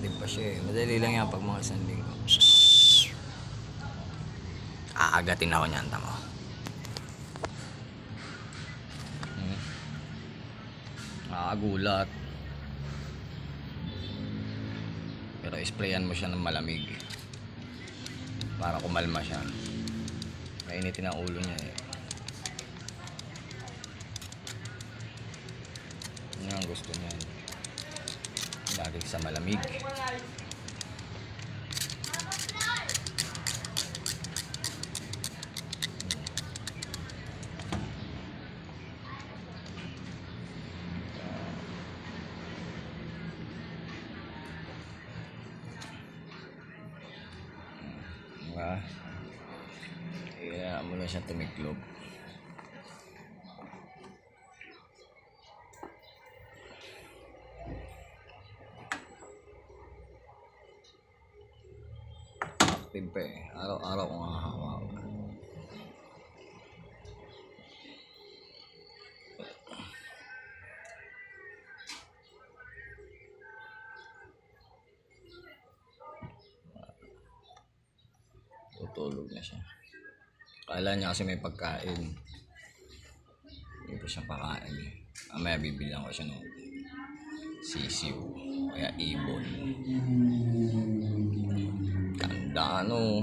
active pa siya eh. Madali lang yan pag mga isang linggo. Aagatin ako niyan, tamo. Nakakagulat. Pero isprayan mo siya ng malamig para kumalma siya. Mainitin ang ulo niya eh. Yan ang gusto niya. Lagi sa malamig. Diba? Kaya mo na siya tumiklop. Active pa eh. Araw-araw ko nga hawak. Tutulog na siya. Kala niya kasi may pagkain. Hindi pa siya pakain eh. Mamaya bibilang ko siya ng sisiw. Kaya ibon. Ganda ano.